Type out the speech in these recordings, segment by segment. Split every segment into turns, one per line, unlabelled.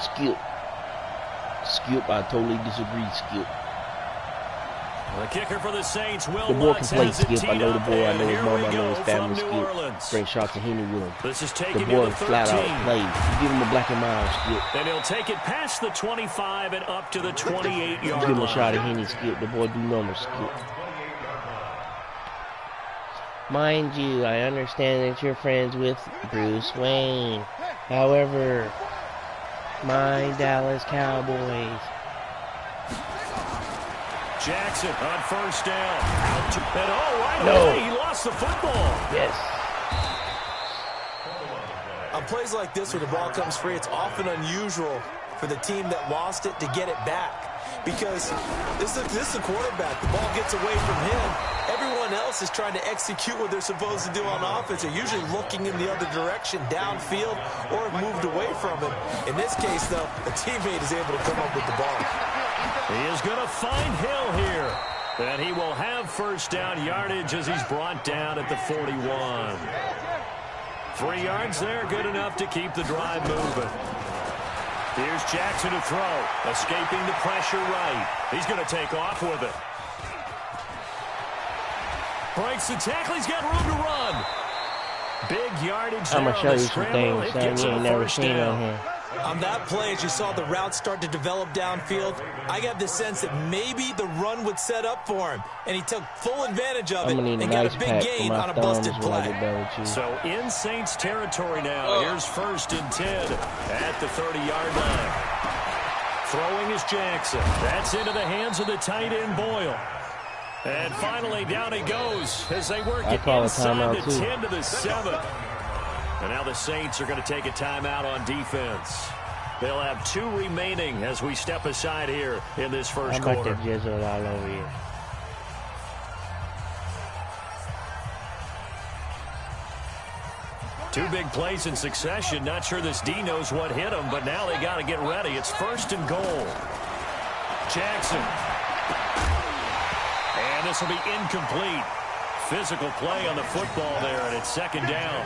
Skip. Skip, I totally disagree, Skip.
The kicker for the Saints, Will
The boy can
Lutz,
play,
has it
Skip. I know the
teed
boy. I
up,
know his
and
mom.
here
I
we
know
go
his family,
from New
Skip.
Orleans.
Straight shots of Henny with him.
This is
The
taken
boy
near the 13.
flat out plays. You give him a black and mild, Skip.
And he'll take it past the 25 and up to the 28-yard line.
Give him a shot of Henny, Skip. The boy do numbers, Skip. Mind you, I understand that you're friends with Bruce Wayne. However, my Dallas Cowboys.
Jackson on first down. Out to, and right away, he lost the football.
Yes.
On plays like this where the ball comes free, it's often unusual for the team that lost it to get it back. Because this is a quarterback. The ball gets away from him. Everyone else is trying to execute what they're supposed to do on offense. They're usually looking in the other direction, downfield, or have moved away from it. In this case, though, a teammate is able to come up with the ball.
He is going to find Hill here. And he will have first down yardage as he's brought down at the 41. 3 yards there, good enough to keep the drive moving. Here's Jackson to throw. Escaping the pressure right. He's going to take off with it. Breaks the tackle. He's got room to run. Big yardage there.
I'm going to show you some things that you ain't never seen on here.
On that play, as you saw the route start to develop downfield, I got the sense that maybe the run would set up for him, and he took full advantage of it and got a big gain on a busted play.
So in Saints territory now. Here's 1st and 10 at the 30-yard line. Throwing is Jackson. That's into the hands of the tight end Boyle. And finally down he goes as they work it inside the 10 to the 7. And now the Saints are going to take a timeout on defense. They'll have 2 remaining as we step aside here in this first quarter.
I'm about to jizzle all over here.
Two big plays in succession. Not sure this D knows what hit him, but now they got to get ready. It's 1st and goal. Jackson. And this will be incomplete. Physical play on the football there, and it's 2nd down.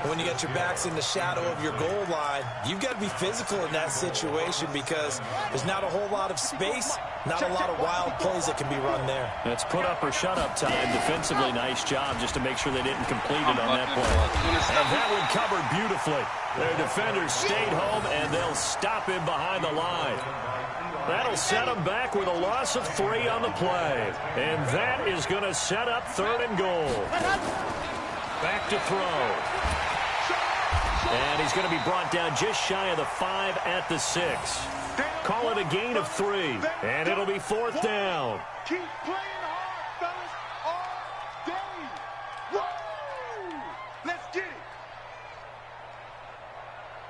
When you got your backs in the shadow of your goal line, you've got to be physical in that situation because there's not a whole lot of space, not a lot of wild plays that can be run there.
That's put up or shut up time. Defensively, nice job just to make sure they didn't complete it on that play. And that one covered beautifully. Their defenders stayed home, and they'll stop him behind the line. That'll set them back with a loss of 3 on the play. And that is going to set up 3rd and goal. Back to throw. And he's going to be brought down just shy of the 5 at the 6. Call it a gain of 3. And it'll be 4th down.
Keep playing hard, fellas, all day. Woo! Let's get it.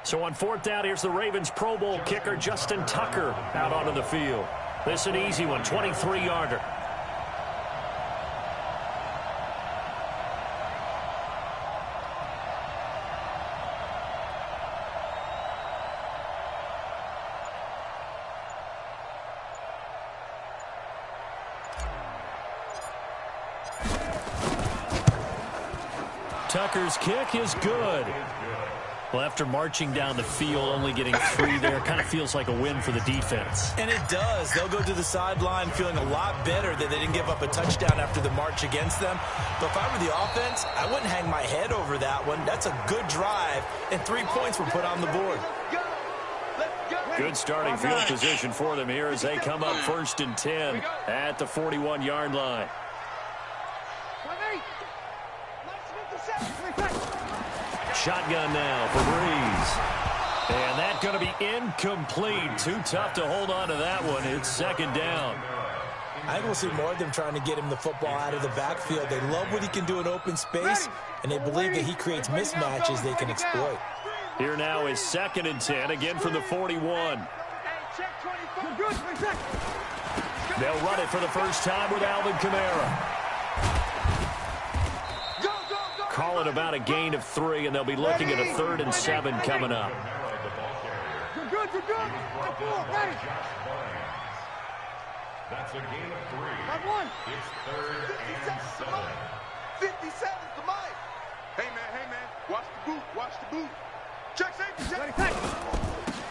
So on 4th down, here's the Ravens Pro Bowl kicker Justin Tucker out onto the field. This is an easy one, 23-yarder. Tucker's kick is good. Well, after marching down the field, only getting 3 there, kind of feels like a win for the defense.
And it does. They'll go to the sideline feeling a lot better that they didn't give up a touchdown after the march against them. But if I were the offense, I wouldn't hang my head over that one. That's a good drive, and 3 points were put on the board.
Good starting field position for them here as they come up 1st and 10 at the 41-yard line. Shotgun now for Breeze. And that's going to be incomplete. Too tough to hold on to that one. It's 2nd down.
I think we'll see more of them trying to get him the football out of the backfield. They love what he can do in open space, and they believe that he creates mismatches they can exploit.
Here now is 2nd and 10, again from the 41. They'll run it for the first time with Alvin Kamara. Call it about a gain of 3, and they'll be looking at a 3rd and 7 coming up.
You're good. Ready.
That's a gain of 3.
Got 1.
It's 3rd and 7.
57's the mic. Hey, man. Watch the boot. Check safety.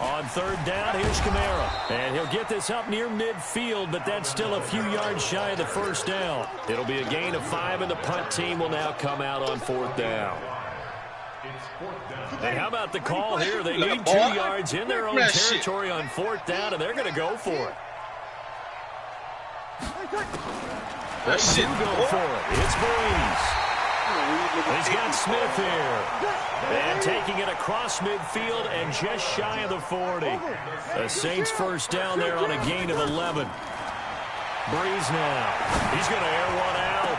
On on third down. Here's Kamara. And he'll get this up near midfield, but that's still a few yards shy of the first down. It'll be a gain of 5, and the punt team will now come out on fourth down. And how about the call here? They need 2 yards in their own territory on fourth down, and they're going to go for it. They do go for it. It's Breeze. He's got Smith here. And taking it across midfield and just shy of the 40. The Saints first down there on a gain of 11. Breeze now. He's going to air one out.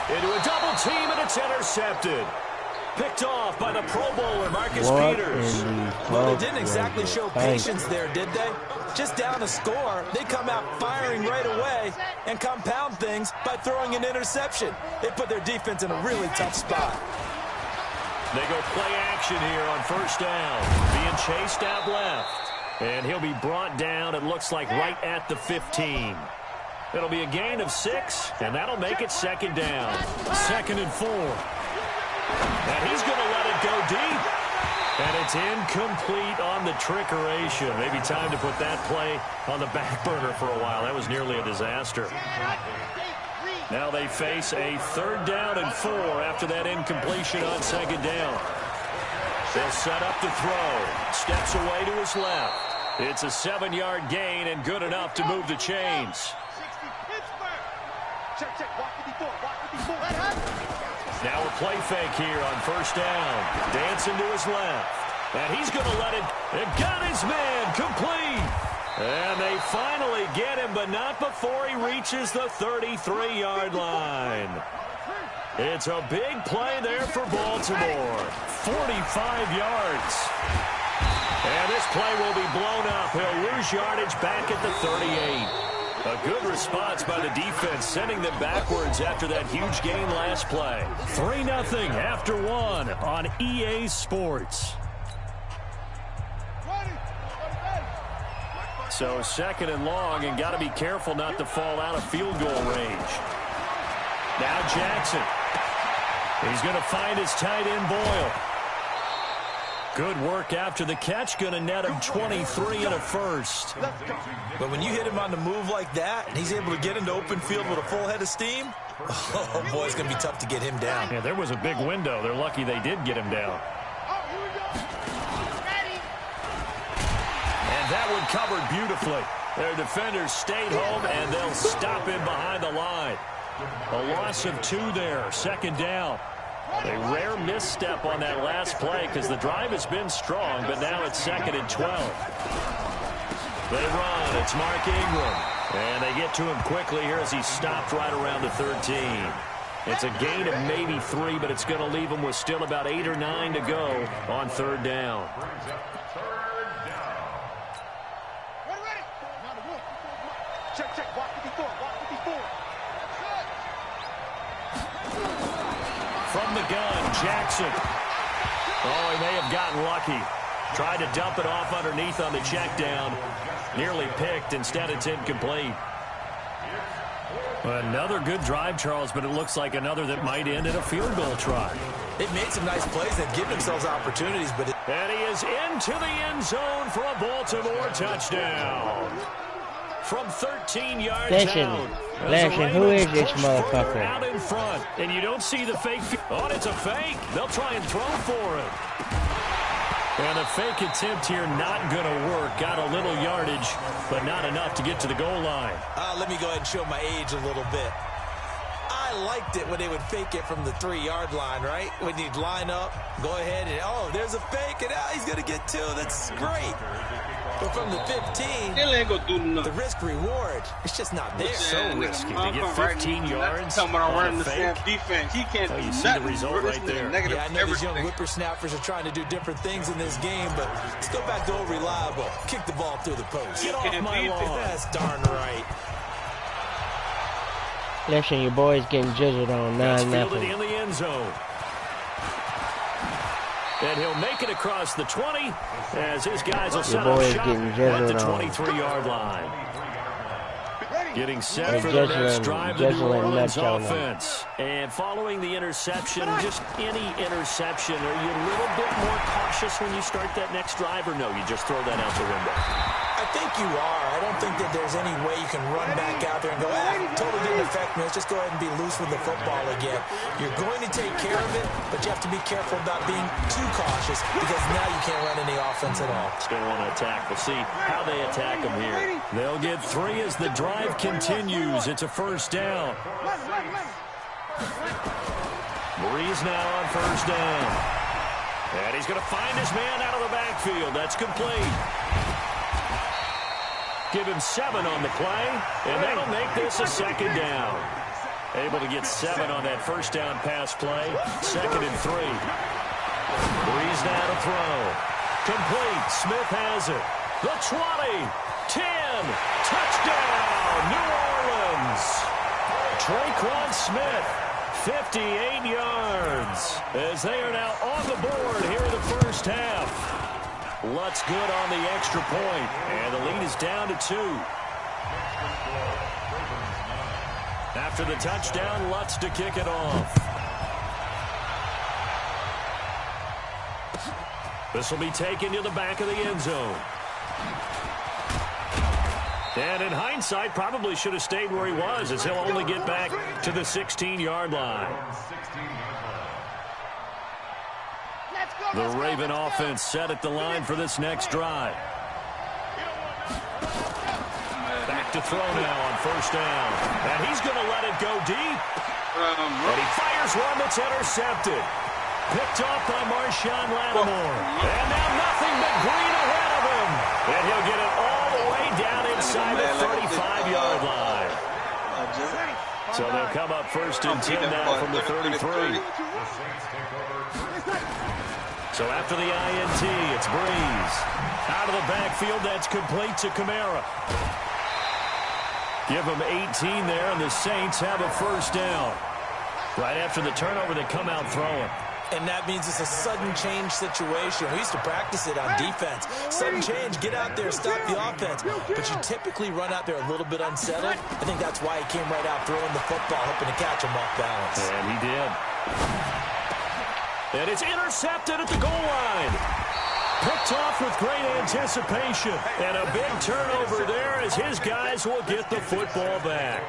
Into a double team, and it's intercepted. Picked off by the Pro Bowler, Marcus Peters.
Well, they didn't exactly show patience there, did they? Just down a score, they come out firing right away and compound things by throwing an interception. They put their defense in a really tough spot.
They go play action here on first down. Being chased out left. And he'll be brought down, it looks like, right at the 15. It'll be a gain of 6, and that'll make it second down. 2nd and 4. And he's going to let it go deep. And it's incomplete on the trickeration. Maybe time to put that play on the back burner for a while. That was nearly a disaster. Now they face a 3rd down and 4 after that incompletion on 2nd down. They'll set up to throw. Steps away to his left. It's a 7-yard gain and good enough to move the chains. Now a play fake here on first down. Dancing to his left. And he's going to let it. And got his man complete. And they finally get him, but not before he reaches the 33-yard line. It's a big play there for Baltimore. 45 yards. And this play will be blown up. He'll lose yardage back at the 38. A good response by the defense, sending them backwards after that huge gain last play. 3-0 after 1 on EA Sports. So 2nd and long, and got to be careful not to fall out of field goal range. Now Jackson. He's going to find his tight end Boyle. Good work after the catch, going to net him 23 and a first.
But when you hit him on the move like that, and he's able to get into open field with a full head of steam, oh boy, it's going to be tough to get him down.
Yeah, there was a big window. They're lucky they did get him down. And that one covered beautifully. Their defenders stayed home, and they'll stop him behind the line. A loss of 2 there, 2nd down. A rare misstep on that last play because the drive has been strong, but now it's 2nd and 12. They run. It's Mark Ingram. And they get to him quickly here as he stopped right around the 13. It's a gain of maybe 3, but it's going to leave him with still about 8 or 9 to go on 3rd down. From the gun, Jackson. Oh, he may have gotten lucky. Tried to dump it off underneath on the check down. Nearly picked. Instead, it's incomplete. Another good drive, Charles, but it looks like another that might end in a field goal try.
They've made some nice plays. They've given themselves opportunities, but
and he is into the end zone for a Baltimore touchdown. From 13 yards out.
Listen, who is this motherfucker?
Out in front, and you don't see the fake. Oh, it's a fake. They'll try and throw for it. And a fake attempt here not going to work. Got a little yardage, but not enough to get to the goal line.
Let me go ahead and show my age a little bit. I liked it when they would fake it from the 3-yard line, right? When you'd line up, go ahead and, oh, there's a fake, and he's going to get 2. That's great. But from the 15, the risk-reward, it's just not there.
So risky to get 15 yards
talking about
on
running
a
the same
fake.
defense. He can't do
You
nothing.
see the result right there.
Yeah, I know these young whippersnappers are trying to do different things in this game, but let's go back to old reliable. Kick the ball through the post.
Get off my lawn.
That's darn right.
Listen, your boy's getting jizzled on 9-0.
In the end zone. And he'll make it across the 20 as his guys will set up shop at the 23-yard line. Getting set for the next drive, the New Orleans offense. And following the interception, just any interception, are you a little bit more cautious when you start that next drive, or no, you just throw that out the window?
I think you are. I don't think that there's any way you can run back out there and go, totally didn't affect me. Let's just go ahead and be loose with the football again. You're going to take care of it, but you have to be careful about being too cautious because now you can't run any offense at all.
Still want to attack. We'll see how they attack them here. They'll get 3 as the drive continues. It's a first down. Breeze now on first down. And he's going to find his man out of the backfield. That's complete. Give him 7 on the play, and that'll make this a second down. Able to get 7 on that first down pass play. 2nd and 3. Breeze now to throw. Complete. Smith has it. The 20. 10. Touchdown, New Orleans. Traquan Smith, 58 yards, as they are now on the board here in the first half. Lutz good on the extra point, and the lead is down to 2. After the touchdown, Lutz to kick it off. This will be taken to the back of the end zone. And in hindsight, probably should have stayed where he was, as he'll only get back to the 16-yard line. The Raven offense set at the line for this next drive. Back to throw now on first down. And he's going to let it go deep. And he fires one that's intercepted. Picked off by Marshawn Lattimore. And now nothing but green ahead of him. And he'll get it all the way down inside the 35-yard line. So they'll come up first and 10 now from the 33. So after the INT, it's Breeze. Out of the backfield, that's complete to Kamara. Give them 18 there, and the Saints have a first down. Right after the turnover, they come out throwing.
And that means it's a sudden change situation. We used to practice it on defense. Sudden change, get out there, stop the offense. But you typically run out there a little bit unsettled. I think that's why he came right out throwing the football, hoping to catch him off balance.
And he did. And it's intercepted at the goal line. Picked off with great anticipation. And a big turnover there as his guys will get the football back.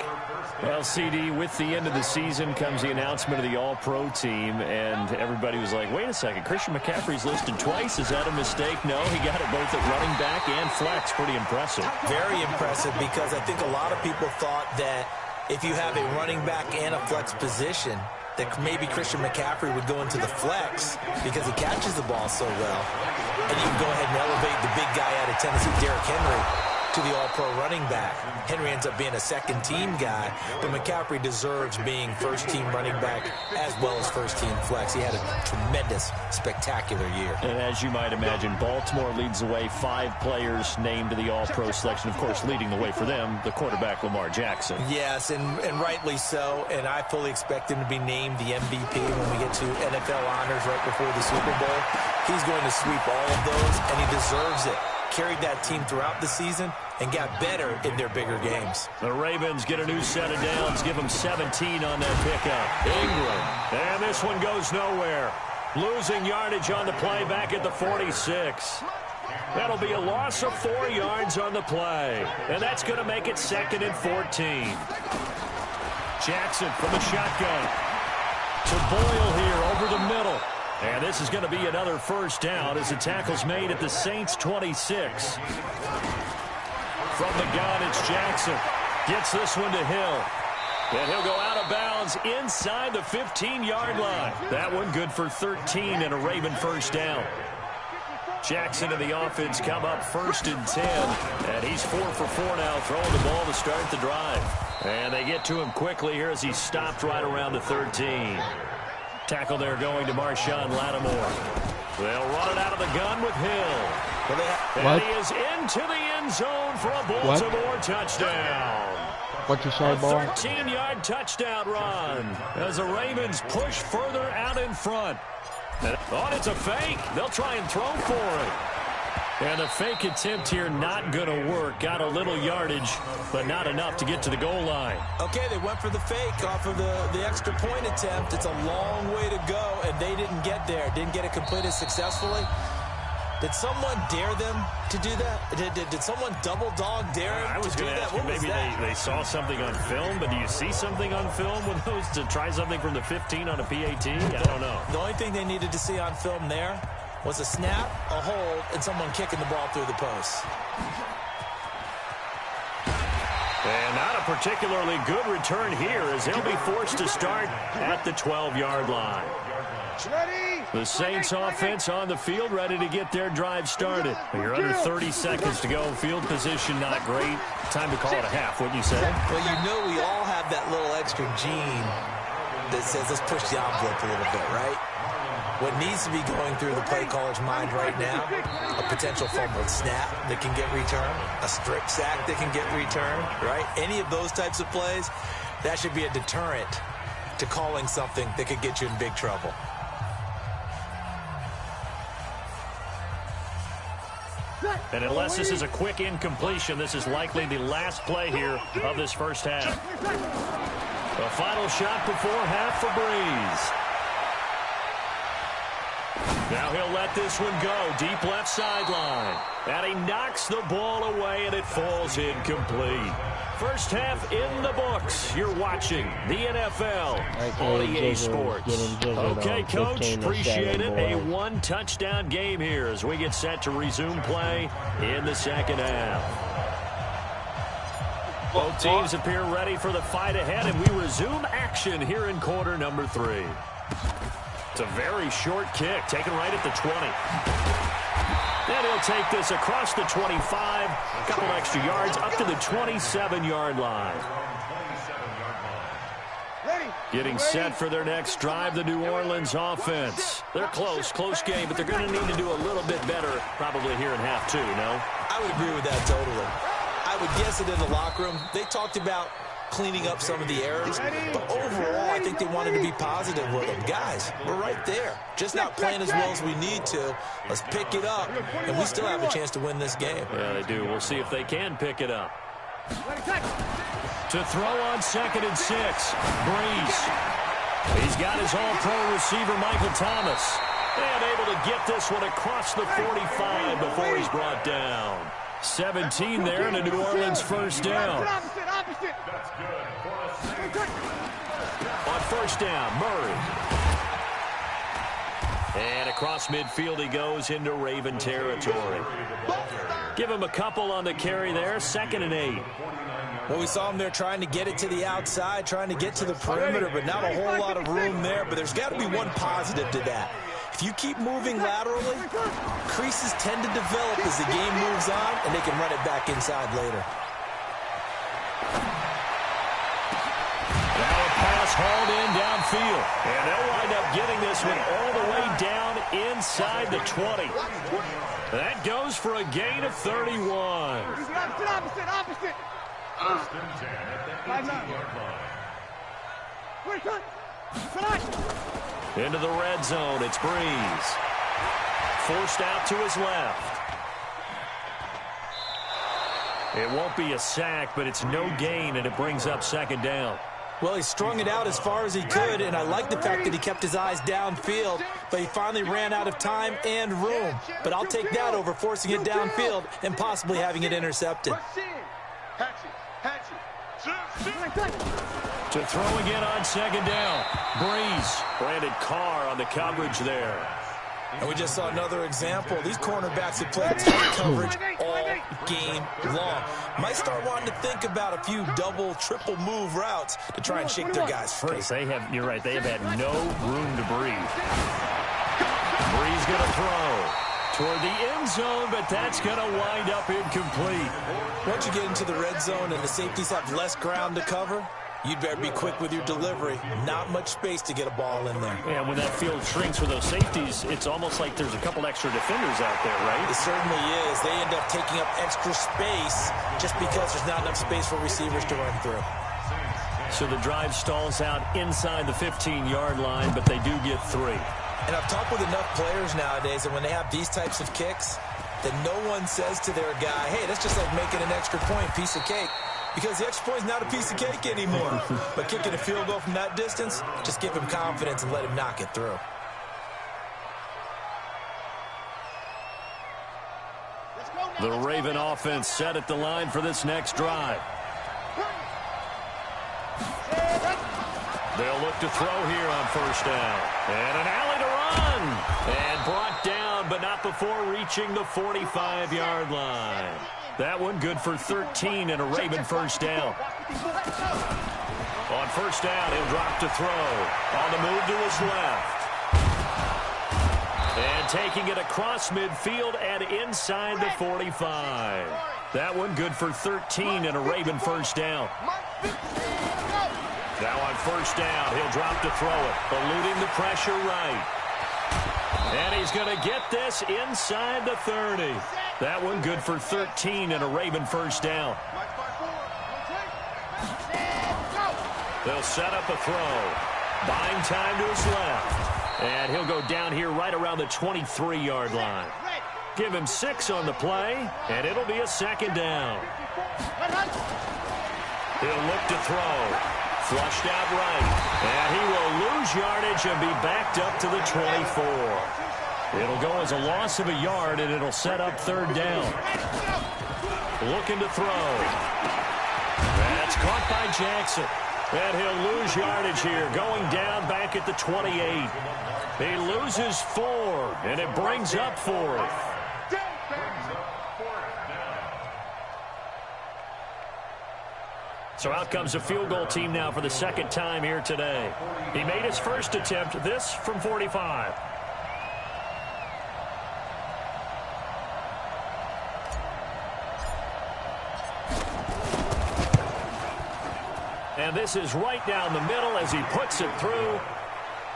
Well, CD, with the end of the season comes the announcement of the All-Pro team, and everybody was like, wait a second, Christian McCaffrey's listed twice. Is that a mistake? No, he got it both at running back and flex. Pretty impressive.
Very impressive, because I think a lot of people thought that if you have a running back and a flex position, that maybe Christian McCaffrey would go into the flex because he catches the ball so well. And you can go ahead and elevate the big guy out of Tennessee, Derrick Henry, to the All-Pro running back. Henry ends up being a second-team guy, but McCaffrey deserves being first-team running back as well as first-team flex. He had a tremendous, spectacular year.
And as you might imagine, Baltimore leads the way. 5 players named to the All-Pro selection. Of course, leading the way for them, the quarterback Lamar Jackson.
Yes, and rightly so. And I fully expect him to be named the MVP when we get to NFL honors right before the Super Bowl. He's going to sweep all of those, and he deserves it. Carried that team throughout the season and got better in their bigger games.
The Ravens get a new set of downs, give them 17 on that pickup. Ingram, and this one goes nowhere. Losing yardage on the play back at the 46. That'll be a loss of 4 yards on the play, and that's going to make it 2nd and 14. Jackson from the shotgun to Boyle here over the middle. And this is going to be another first down as the tackle's made at the Saints' 26. From the gun, it's Jackson. Gets this one to Hill. And he'll go out of bounds inside the 15-yard line. That one good for 13 and a Raven first down. Jackson and the offense come up 1st and 10. And he's 4 for 4 now, throwing the ball to start the drive. And they get to him quickly here as he's stopped right around the 13. Tackle there going to Marshawn Lattimore. They'll run it out of the gun with Hill. And he is into the end zone for a Baltimore touchdown.
What you say, boy?
A 13-yard touchdown run as the Ravens push further out in front. Oh, it's a fake. They'll try and throw for it. And the fake attempt here not going to work. Got a little yardage, but not enough to get to the goal line.
Okay, they went for the fake off of the extra point attempt. It's a long way to go, and they didn't get there. Didn't get it completed successfully. Did someone dare them to do that? Did someone double dog dare them
I was going to ask you, maybe they saw something on film, but do you see something on film with those to try something from the 15 on a PAT? I don't know.
The only thing they needed to see on film there was a snap, a hold, and someone kicking the ball through the post.
And not a particularly good return here as they'll be forced to start at the 12-yard line. The Saints offense on the field, ready to get their drive started. You're under 30 seconds to go. Field position not great. Time to call it a half, wouldn't you say?
Well, you know we all have that little extra gene that says let's push the envelope a little bit, right? What needs to be going through the play caller's mind right now, a potential fumbled snap that can get returned, a strip sack that can get returned, right? Any of those types of plays, that should be a deterrent to calling something that could get you in big trouble.
And unless this is a quick incompletion, this is likely the last play here of this first half. The final shot before half for Breeze. Now he'll let this one go. Deep left sideline. And he knocks the ball away, and it falls incomplete. First half in the books. You're watching the NFL on EA Sports. Okay, Coach, appreciate it. A one-touchdown game here as we get set to resume play in the second half. Both teams appear ready for the fight ahead, and we resume action here in quarter number 3. It's a very short kick, taken right at the 20. And he'll take this across the 25, a couple extra yards, up to the 27-yard line. Getting set for their next drive, the New Orleans offense. They're close game, but they're going to need to do a little bit better probably here in half 2, no?
I would agree with that totally. I would guess it in the locker room. They talked about cleaning up some of the errors, but overall I think they wanted to be positive with them. Guys, we're right there, just not playing as well as we need to. Let's pick it up, and we still have a chance to win this game.
Yeah, they do. We'll see if they can pick it up. To throw on 2nd and 6, Breeze. He's got his all-pro receiver Michael Thomas, and able to get this one across the 45 before he's brought down. 17 there, and a New Orleans first down. On first down, Murray. And across midfield he goes into Raven territory. Give him a couple on the carry there, 2nd and 8.
Well, we saw him there trying to get it to the outside, trying to get to the perimeter, but not a whole lot of room there. But there's got to be one positive to that. If you keep moving laterally, creases tend to develop as the game moves on, and they can run it back inside later.
Now a pass hauled in downfield. And they'll wind up getting this one all the way down inside the 20. That goes for a gain of 31.
Opposite.
Into the red zone, it's Breeze. Forced out to his left. It won't be a sack, but it's no gain, and it brings up 2nd down.
Well, he strung it out as far as he could, and I like the fact that he kept his eyes downfield, but he finally ran out of time and room. But I'll take that over forcing it downfield and possibly having it intercepted.
To throw again on 2nd down. Breeze. Brandon Carr on the coverage there.
And we just saw another example. These cornerbacks have played tight coverage all game long. Might start wanting to think about a few double, triple move routes to try and shake their guys free.
They have, you're right, they have had no room to breathe. Breeze going to throw toward the end zone, but that's going to wind up incomplete.
Once you get into the red zone and the safeties have less ground to cover, you'd better be quick with your delivery. Not much space to get a ball in there.
And when that field shrinks for those safeties, it's almost like there's a couple extra defenders out there, right?
It certainly is. They end up taking up extra space just because there's not enough space for receivers to run through.
So the drive stalls out inside the 15-yard line, but they do get 3.
And I've talked with enough players nowadays that when they have these types of kicks, that no one says to their guy, hey, that's just like making an extra point, piece of cake. Because the extra point is not a piece of cake anymore. But kicking a field goal from that distance, just give him confidence and let him knock it through.
The Raven offense set at the line for this next drive. They'll look to throw here on first down. And an alley to run. And brought down, but not before reaching the 45-yard line. That one good for 13 and a Raven first down. On first down, he'll drop to throw. On the move to his left. And taking it across midfield and inside the 45. That one good for 13 and a Raven first down. Now on first down, he'll drop to throw it, eluding the pressure right. And he's going to get this inside the 30. That one good for 13 and a Raven first down. They'll set up a throw. Buying time to his left. And he'll go down here right around the 23-yard line. Give him 6 on the play, and it'll be a second down. He'll look to throw. Flushed out right. And he will lose yardage and be backed up to the 24. It'll go as a loss of a yard, and it'll set up third down. Looking to throw. That's caught by Jackson. And he'll lose yardage here, going down back at the 28. He loses 4, and it brings up 4th. So out comes the field goal team now for the second time here today. He made his first attempt, this from 45. And this is right down the middle as he puts it through.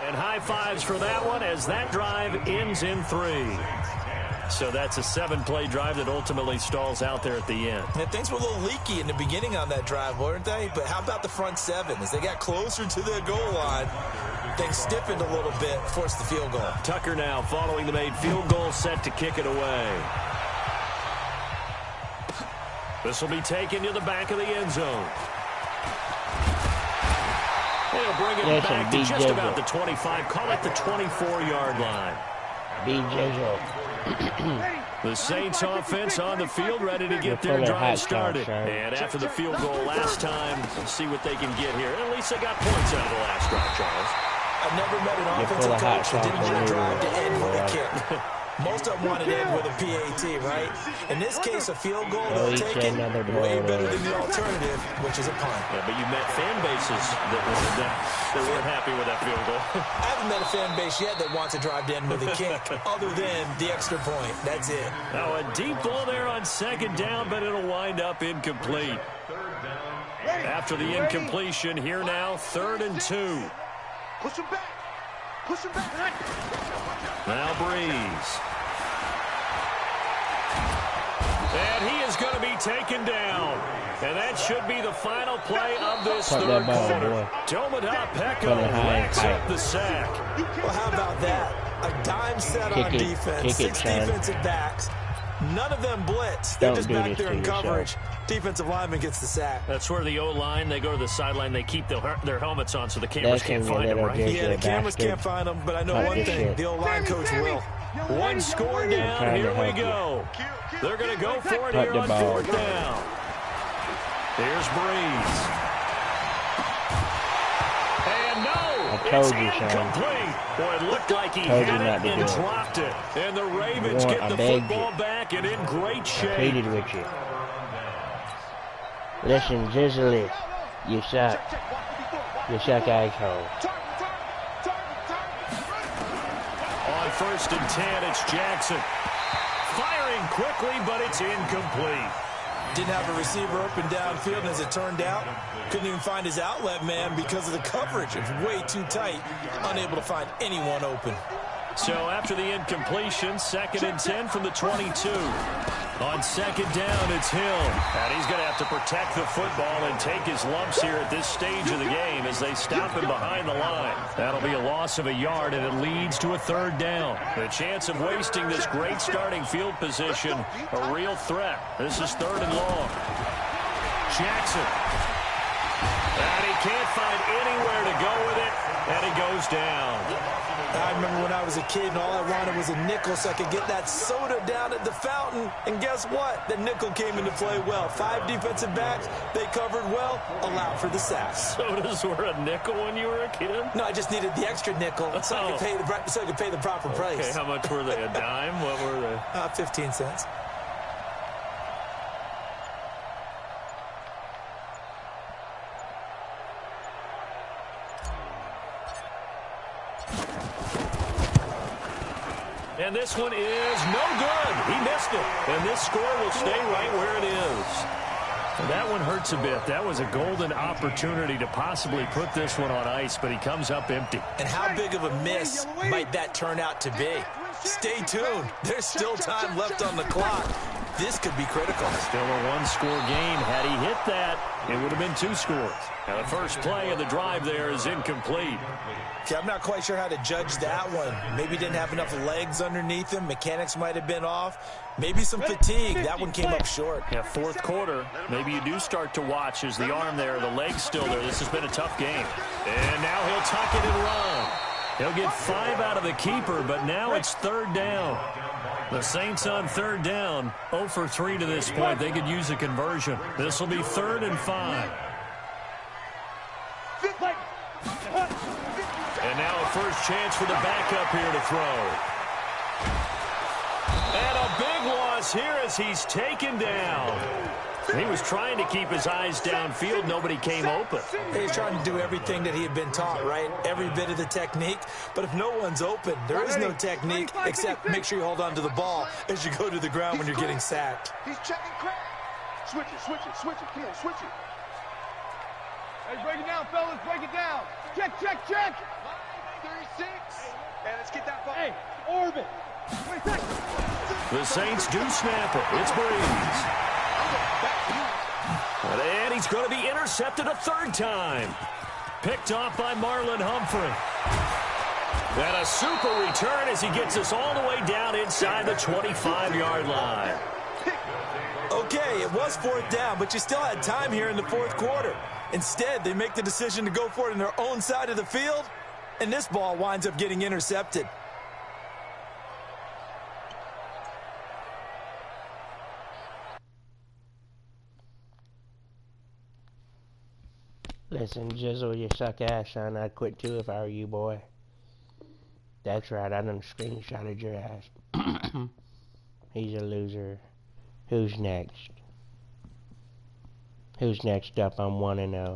And high fives for that one as that drive ends in 3. So that's a 7-play drive that ultimately stalls out there at the end.
And things were a little leaky in the beginning on that drive, weren't they? But how about the front 7? As they got closer to the goal line, things stiffened a little bit, forced the field goal.
Tucker now following the made field goal, set to kick it away. This will be taken to the back of the end zone. They'll bring it back to just about the 25. Call it the 24-yard line. The Saints offense on the field, ready to get their drive started. And after the field goal last time, let's see what they can get here. At least they got points out of the last drive, Charles.
I've never met an offensive coach that didn't want a drive to end with a kick. Most of them wanted to end with a PAT, right? In this case, a field goal, they'll take it way better than the alternative, which is a punt.
Yeah, but you met fan bases that weren't happy with that field goal.
I haven't met a fan base yet that wants a drive to end with a kick, other than the extra point. That's it.
Now a deep ball there on second down, but it'll wind up incomplete. After the incompletion, here now, 3rd and 2.
Push him back. Push him back.
Now Breeze. And he is going to be taken down. And that should be the final play of this third quarter. Domada Pecco racks up the sack.
Well, how about that? A dime set on defense. 6 defensive backs. None of them blitz. They're just back there in coverage. Defensive lineman gets the sack.
That's where the O-line, they go to the sideline, they keep their helmets on so the cameras can't find them, right?
Yeah, the cameras can't find them, but I know one thing. The O-line coach will.
One score down. Here we go. They're going to go for it here on 4th down. Here's Breeze. And no, it's incomplete. Boy, it looked like he had it and dropped it. And the Ravens get the football back and in great shape.
I pleaded with you. Listen, Zizzly, you suck. You suck, asshole.
On 1st and 10, it's Jackson. Firing quickly, but it's incomplete.
Didn't have a receiver open downfield, and as it turned out, couldn't even find his outlet man because of the coverage. It was way too tight, unable to find anyone open.
So after the incompletion, 2nd and 10 from the 22. On second down, it's Hill. And he's going to have to protect the football and take his lumps here at this stage of the game as they stop him behind the line. That'll be a loss of a yard, and it leads to a third down. The chance of wasting this great starting field position, a real threat. This is third and long. Jackson. And he can't find anywhere to go with it, and he goes down.
I remember when I was a kid and all I wanted was a nickel so I could get that soda down at the fountain. And guess what? The nickel came into play well. 5 defensive backs, they covered well, allowed for the sack.
Sodas were a nickel when you were a kid?
No, I just needed the extra nickel so I could pay the proper price.
Okay, how much were they? A dime? What were they?
15 cents.
And this one is no good. He missed it. And this score will stay right where it is. And that one hurts a bit. That was a golden opportunity to possibly put this one on ice, but he comes up empty.
And how big of a miss might that turn out to be? Stay tuned. There's still time left on the clock. This could be critical.
Still a one-score game. Had he hit that, it would have been 2 scores. Now the first play of the drive there is incomplete.
Okay, I'm not quite sure how to judge that one. Maybe he didn't have enough legs underneath him. Mechanics might have been off. Maybe some fatigue. That one came up short.
Yeah, fourth quarter. Maybe you do start to watch as the arm there, the leg's still there. This has been a tough game. And now he'll tuck it and run. He'll get 5 out of the keeper, but now it's third down. The Saints on third down, 0 for 3 to this point. They could use a conversion. This will be 3rd and 5. And now a first chance for the backup here to throw. And a big loss here as he's taken down. He was trying to keep his eyes downfield. Nobody came open.
He's trying to do everything that he had been taught, right? Every bit of the technique. But if no one's open, there is no technique except make sure you hold on to the ball as you go to the ground when you're getting sacked.
He's checking crack. Switch it. Come on, switch it.
Hey, break it down, fellas. Break it down. Check.
36. And let's get that ball.
Hey, orbit.
The Saints do snap it. It's Breeze. And he's going to be intercepted a 3rd time. Picked off by Marlon Humphrey. And a super return as he gets us all the way down inside the 25-yard line.
Okay, it was 4th down, but you still had time here in the 4th quarter. Instead, they make the decision to go for it in their own side of the field, and this ball winds up getting intercepted.
Listen, Jizzle, you suck ass, son. I'd quit too if I were you, boy. That's right, I done screenshotted your ass. He's a loser. Who's next? Who's next up? I'm 1-0.